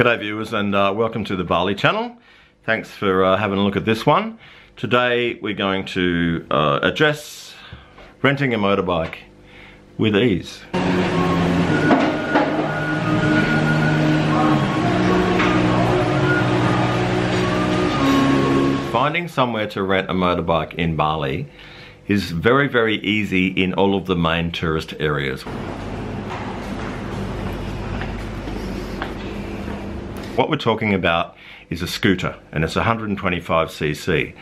G'day viewers, and welcome to the Bali channel. Thanks for having a look at this one. Today we're going to address renting a motorbike with ease. Finding somewhere to rent a motorbike in Bali is very, very easy in all of the main tourist areas. What we're talking about is a scooter, and it's 125cc.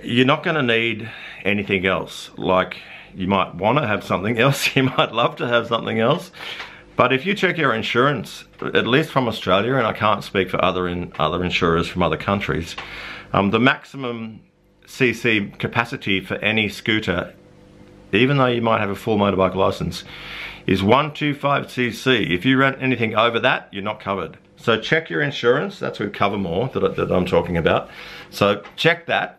You're not going to need anything else. Like, you might want to have something else, you might love to have something else, but if you check your insurance, at least from Australia, and I can't speak for other insurers from other countries, the maximum cc capacity for any scooter, even though you might have a full motorbike license, is 125cc. If you rent anything over that, you're not covered. So check your insurance. That's with Covermore that I'm talking about. So check that.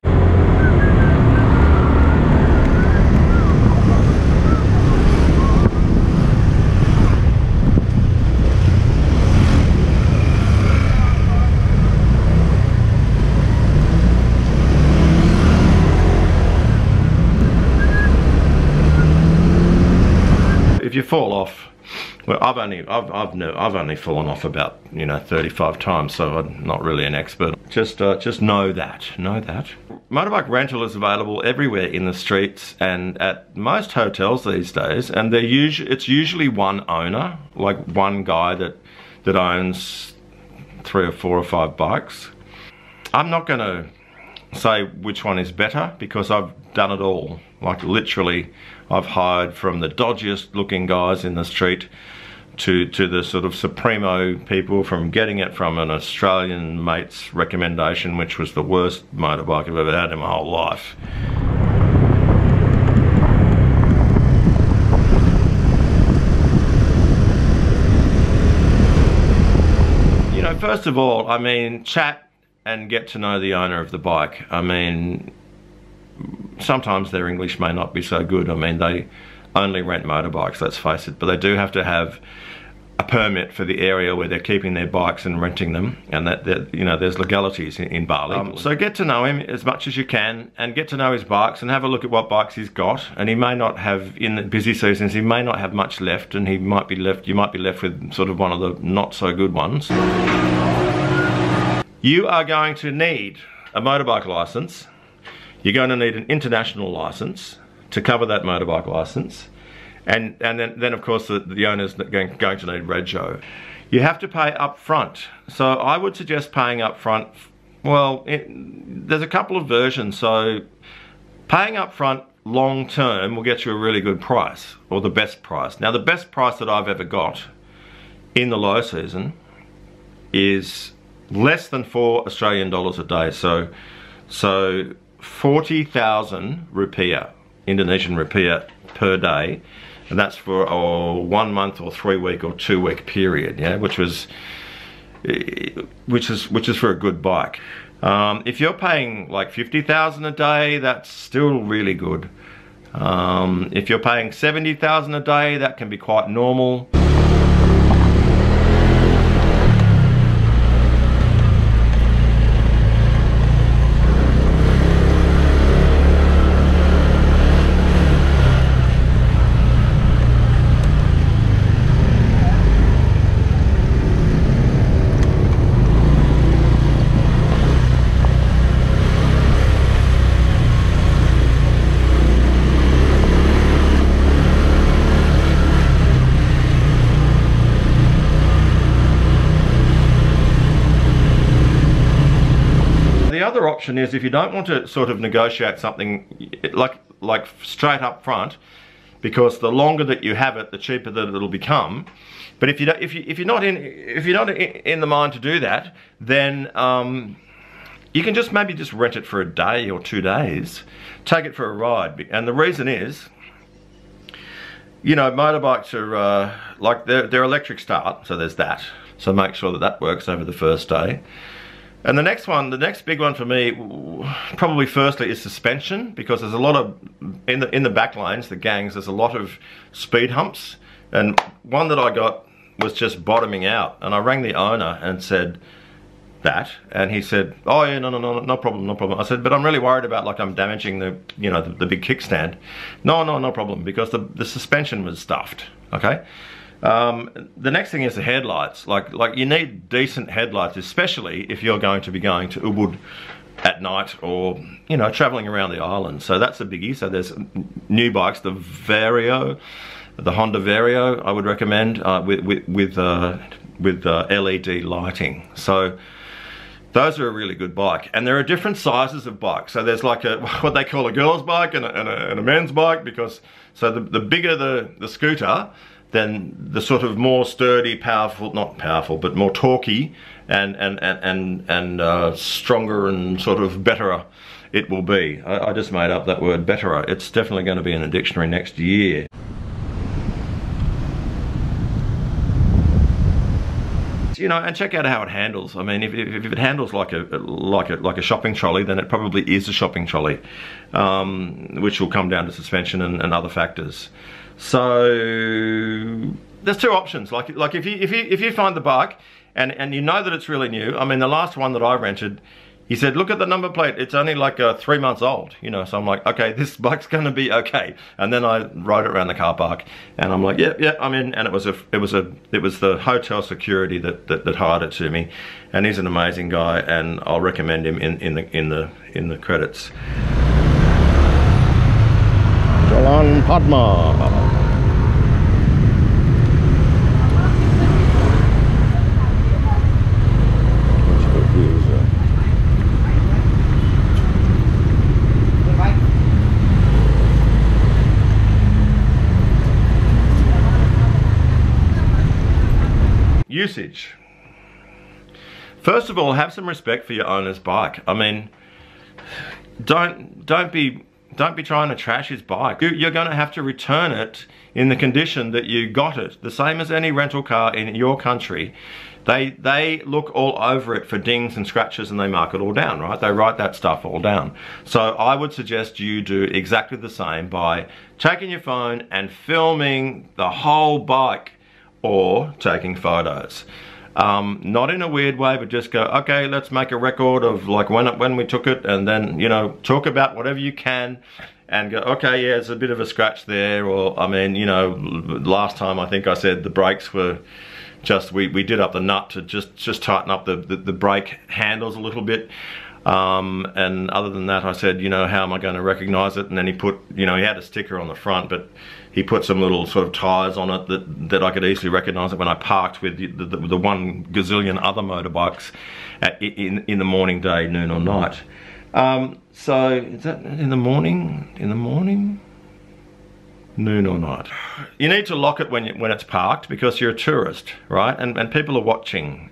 If you fall off, well, I've only fallen off about 35 times, so I'm not really an expert. Just know that. Motorbike rental is available everywhere in the streets and at most hotels these days, and it's usually one owner, like one guy that owns 3 or 4 or 5 bikes. I'm not going to say which one is better because I've done it all. Like, literally, I've hired from the dodgiest looking guys in the street to the sort of supremo people, from getting it from an Australian mate's recommendation, which was the worst motorbike I've ever had in my whole life. You know, first of all, I mean, chat and get to know the owner of the bike. I mean, sometimes their English may not be so good. I mean, they only rent motorbikes, let's face it, but they do have to have a permit for the area where they're keeping their bikes and renting them, and that there's legalities in Bali. So get to know him as much as you can, and get to know his bikes, and have a look at what bikes he's got. And he may not have, in the busy seasons, he may not have much left, and you might be left with sort of one of the not so good ones. You are going to need a motorbike license. You're going to need an international license to cover that motorbike license. And then of course the owner's going to need rego. You have to pay up front. So I would suggest paying up front. Well, there's a couple of versions. So paying up front long term will get you a really good price, or the best price. Now, the best price that I've ever got in the low season is less than 4 Australian dollars a day. So 40,000 rupiah, Indonesian rupiah, per day, and that's for a 1 month or 3 week or 2 week period, yeah, which is for a good bike. If you're paying like 50,000 a day, that's still really good. If you're paying 70,000 a day, that can be quite normal. The other option is, if you don't want to sort of negotiate something like straight up front, because the longer that you have it, the cheaper that it'll become. But if you're not in the mind to do that, then you can maybe just rent it for a day or 2 days, take it for a ride. And the reason is, motorbikes are like they're electric start, so there's that. So make sure that works over the first day. And the next big one for me, probably firstly, is suspension, because there's a lot of, in the back lanes, the gangs, there's a lot of speed humps. And one that I got was just bottoming out, and I rang the owner and said that, and he said, oh yeah, no problem. I said, but I'm really worried about, like, I'm damaging the, you know, the big kickstand. No problem, because the suspension was stuffed. Okay. The next thing is the headlights. Like you need decent headlights, especially if you're going to be going to Ubud at night, or, you know, traveling around the island. So that's a biggie. So there's new bikes, the Vario, the Honda Vario, I would recommend, with LED lighting. So those are a really good bike. And there are different sizes of bikes. So there's like what they call a girl's bike and a men's bike, because so the bigger the scooter, then the sort of more sturdy, powerful, not powerful, but more torquey and stronger and sort of betterer it will be. I just made up that word, betterer. It's definitely going to be in a dictionary next year. You know, and check out how it handles. I mean, if it handles like a shopping trolley, then it probably is a shopping trolley, which will come down to suspension and other factors. So there's two options. Like if you find the bike and you know that it's really new. I mean, the last one that I rented, he said, look at the number plate, it's only like 3 months old, you know. So I'm like, okay, this bike's gonna be okay. And then I rode it around the car park, and I'm like, yeah, I'm in. And it was the hotel security that hired it to me, and he's an amazing guy, and I'll recommend him in the credits. Jalan Padma. Usage. First of all, have some respect for your owner's bike. I mean, don't be trying to trash his bike. You're going to have to return it in the condition that you got it. The same as any rental car in your country. They look all over it for dings and scratches, and they mark it all down, right? They write that stuff all down. So I would suggest you do exactly the same by taking your phone and filming the whole bike, or taking photos. Not in a weird way, but just go, okay, let's make a record of like when we took it, and then, you know, talk about whatever you can, and go, okay, yeah, there's a bit of a scratch there, or, I mean, you know, last time I think I said the brakes were just, we did up the nut to just tighten up the brake handles a little bit. And other than that, I said, you know, how am I going to recognize it? And then he put, you know, he had a sticker on the front, but he put some little sort of tires on it that I could easily recognize it when I parked with the 1 gazillion other motorbikes in the morning, day, noon or night. So is that in the morning? In the morning? Noon or night. You need to lock it when it's parked, because you're a tourist, right? And people are watching.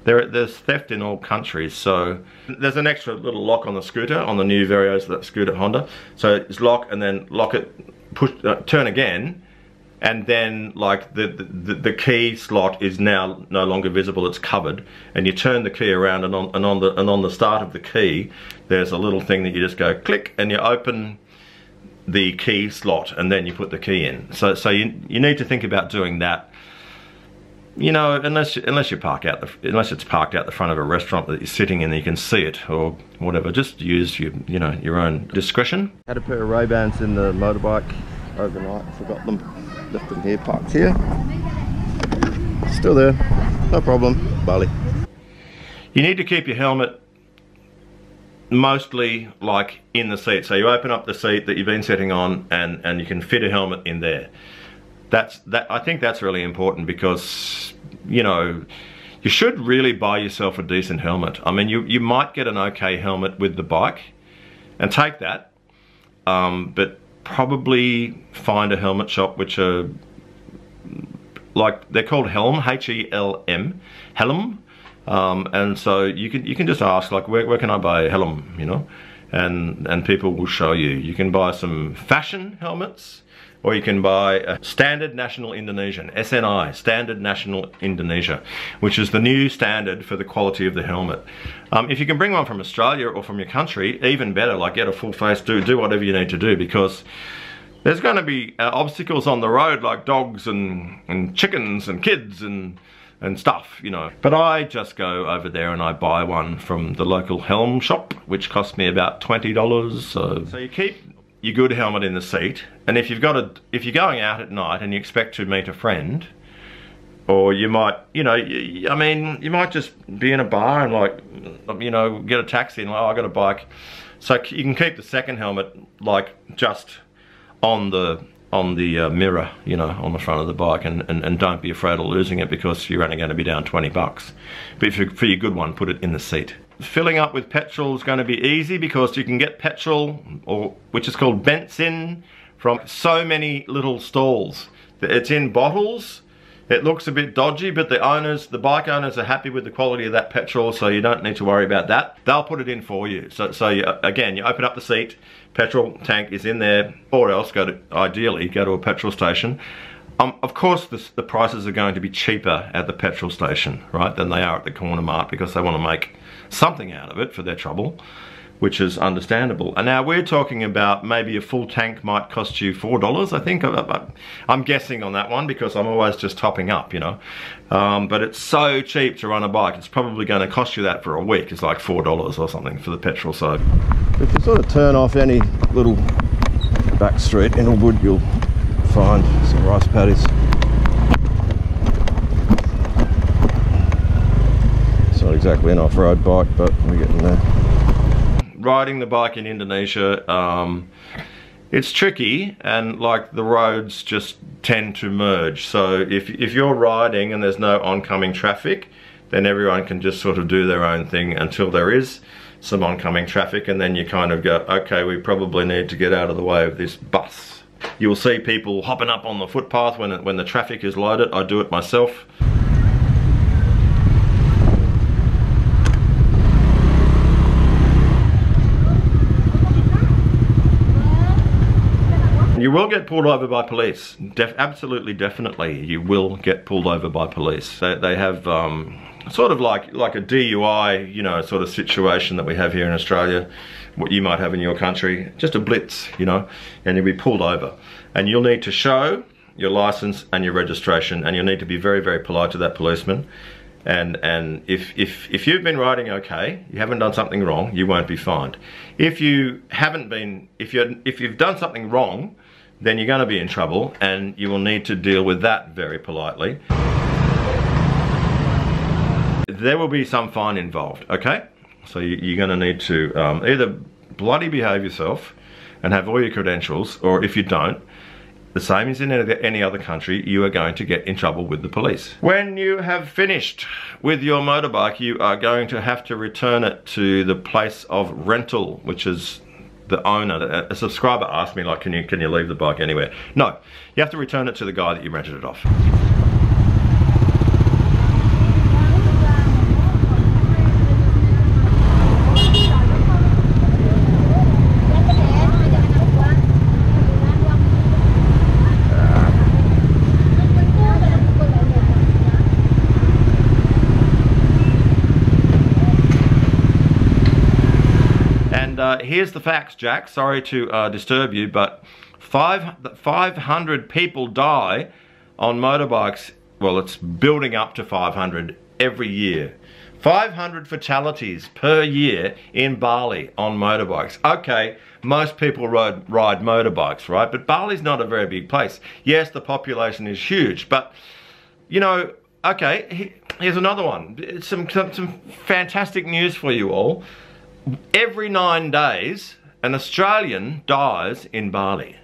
There's theft in all countries, so there's an extra little lock on the scooter, on the new Varios, that scooter Honda. So it's lock, and then lock it, push, turn again, and then like the key slot is now no longer visible, it's covered, and you turn the key around, and on the start of the key, there's a little thing that you just go click, and you open the key slot, and then you put the key in. So you need to think about doing that. You know, unless it's parked out the front of a restaurant that you're sitting in and you can see it, or whatever. Just use your own discretion. Had a pair of Ray-Bans in the motorbike overnight. Forgot them. Left them here, parked here. Still there. No problem. Bali. You need to keep your helmet mostly like in the seat. So you open up the seat that you've been sitting on, and you can fit a helmet in there. I think that's really important, because, you know, you should really buy yourself a decent helmet. I mean, you might get an okay helmet with the bike, and take that, but probably find a helmet shop which are, like, they're called Helm, H-E-L-M, Helm. And so you can just ask, like, where can I buy a helm, you know, and people will show you. You can buy some fashion helmets, or you can buy a Standard National Indonesian, SNI, Standard National Indonesia, which is the new standard for the quality of the helmet. If you can bring one from Australia or from your country, even better. Like, get a full face, do whatever you need to do, because There's going to be obstacles on the road like dogs and chickens and kids and stuff, you know. But I just go over there and I buy one from the local helm shop, which cost me about $20. So you keep your good helmet in the seat, and if you're going out at night and you expect to meet a friend, or you might, you know, I mean, you might just be in a bar and, like, you know, get a taxi and, oh, I got a bike. So you can keep the second helmet, like, just on the mirror, you know, on the front of the bike, and don't be afraid of losing it, because you're only going to be down $20. But if for your good one, put it in the seat. Filling up with petrol is going to be easy, because you can get petrol, which is called benzene, from so many little stalls. It's in bottles. It looks a bit dodgy, but the bike owners are happy with the quality of that petrol, so you don't need to worry about that. They'll put it in for you. So you, again, you open up the seat, petrol tank is in there, or else ideally go to a petrol station. Of course, the prices are going to be cheaper at the petrol station, right, than they are at the corner mart, because they want to make something out of it for their trouble, which is understandable. And now we're talking about maybe a full tank might cost you $4, I think. I'm guessing on that one, because I'm always just topping up, you know. But it's so cheap to run a bike, it's probably going to cost you that for a week. It's like $4 or something for the petrol side. If you sort of turn off any little back street in Inglewood, you'll find some rice paddies. It's not exactly an off-road bike, but we're getting there. Riding the bike in Indonesia, it's tricky, and like the roads just tend to merge. So if you're riding and there's no oncoming traffic, then everyone can just sort of do their own thing until there is some oncoming traffic, and then you kind of go, okay, we probably need to get out of the way of this bus. You'll see people hopping up on the footpath when the traffic is loaded. I do it myself. You will get pulled over by police. Absolutely, definitely, you will get pulled over by police. They have sort of like a DUI, you know, sort of situation that we have here in Australia, what you might have in your country, just a blitz, you know, and you'll be pulled over. And you'll need to show your license and your registration, and you'll need to be very, very polite to that policeman. And if you've been riding okay, you haven't done something wrong, you won't be fined. If you've done something wrong, then you're going to be in trouble, and you will need to deal with that very politely. There will be some fine involved, okay? So you're going to need to either bloody behave yourself and have all your credentials, or if you don't, the same as in any other country, you are going to get in trouble with the police. When you have finished with your motorbike, you are going to have to return it to the place of rental, which is the owner. A subscriber asked me, like, can you leave the bike anywhere? No, you have to return it to the guy that you rented it off. Here's the facts, Jack. Sorry to disturb you, but 500 people die on motorbikes. Well, it's building up to 500 every year. 500 fatalities per year in Bali on motorbikes. Okay, most people ride motorbikes, right? But Bali's not a very big place. Yes, the population is huge, but, you know, okay, here's another one. Some fantastic news for you all. Every 9 days, an Australian dies in Bali,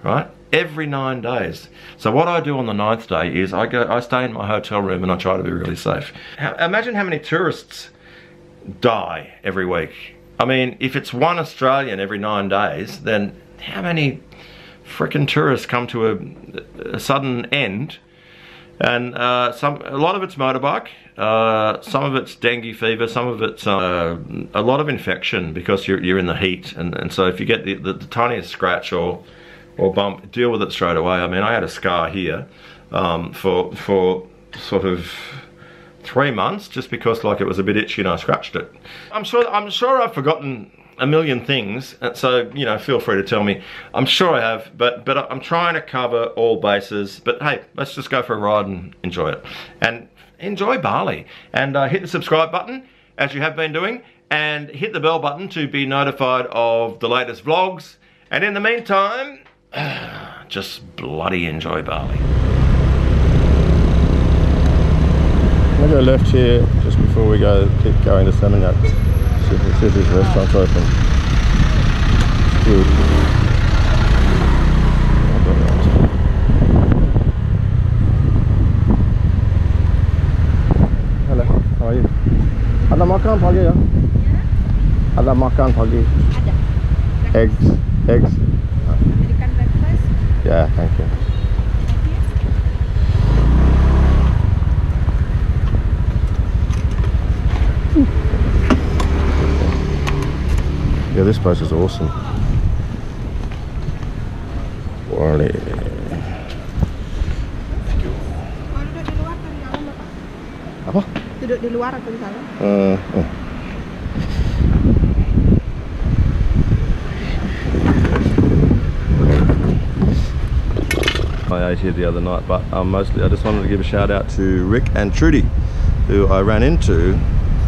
right? Every 9 days. So what I do on the 9th day is I stay in my hotel room and I try to be really safe. Imagine how many tourists die every week. I mean, if it's one Australian every 9 days, then how many frickin' tourists come to a sudden end? And a lot of it's motorbike, some of it's dengue fever, some of it's a lot of infection, because you're in the heat, and so if you get the tiniest scratch or bump, deal with it straight away. I mean, I had a scar here for sort of 3 months, just because, like, it was a bit itchy and I scratched it. I'm sure I've forgotten a million things, so you know, feel free to tell me. I'm sure I have, but I'm trying to cover all bases. But hey, let's just go for a ride and enjoy it, and enjoy Bali. And hit the subscribe button as you have been doing, and hit the bell button to be notified of the latest vlogs. And in the meantime, just bloody enjoy Bali. I'm gonna go left here just before we keep going to Seminyak. See if this restaurant's open. Good. Hello, how are you? Ada makan pagi ya? Ada makan pagi? Ada. Eggs. American breakfast. Yeah, thank you. Yeah, this place is awesome. Bali. Oh, duduk di luar atau di dalam, Bapak? Apa? Duduk di luar atau di dalam? I ate here the other night, but mostly I just wanted to give a shout out to Rick and Trudy, who I ran into.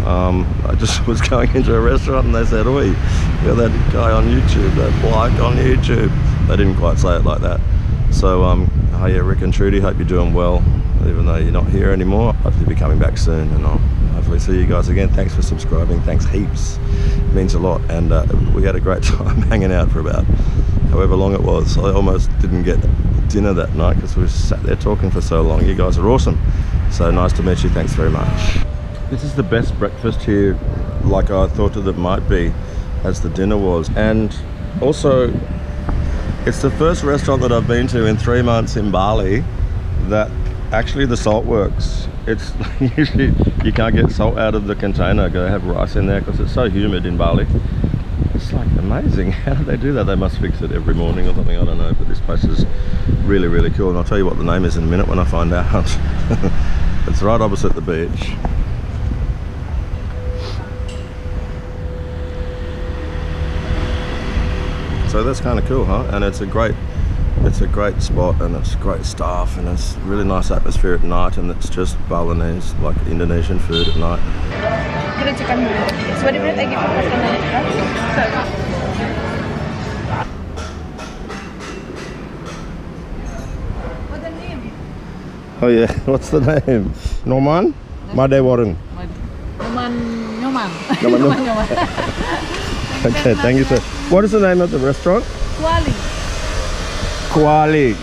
I just was going into a restaurant and they said, "Oi, you got that guy on YouTube, that bloke on YouTube." They didn't quite say it like that. So hi, yeah, Rick and Trudy, hope you're doing well, even though you're not here anymore. Hopefully be coming back soon, and I'll hopefully see you guys again. Thanks for subscribing, thanks heaps, it means a lot. And we had a great time hanging out for about however long it was. I almost didn't get dinner that night because we sat there talking for so long. You guys are awesome, so nice to meet you. Thanks very much. This is the best breakfast here, like I thought that it might be, as the dinner was. And also, it's the first restaurant that I've been to in 3 months in Bali that actually the salt works. It's usually you can't get salt out of the container. Go have rice in there because it's so humid in Bali. It's like amazing. How do they do that? They must fix it every morning or something, I don't know. But this place is really, really cool. And I'll tell you what the name is in a minute when I find out. It's right opposite the beach. So that's kind of cool, huh? And it's a great spot, and it's great staff, and it's really nice atmosphere at night, and it's just Balinese, like Indonesian food at night. What's the name? Oh yeah, what's the name? Noman? Made Warren. Nyoman. Okay, thank you, sir. What is the name of the restaurant? Kuali.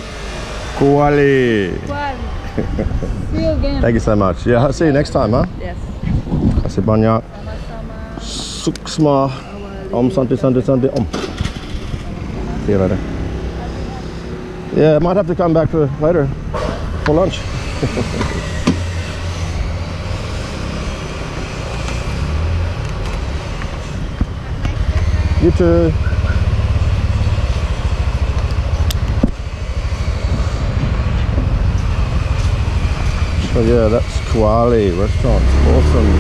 See you again. Thank you so much. Yeah, I'll see you next time, huh? Yes. Kasih banyak. Suksma. Om Santi. Om. See you later. Yeah, I might have to come back for later for lunch. You too. So yeah, that's Kuali restaurant. Awesome.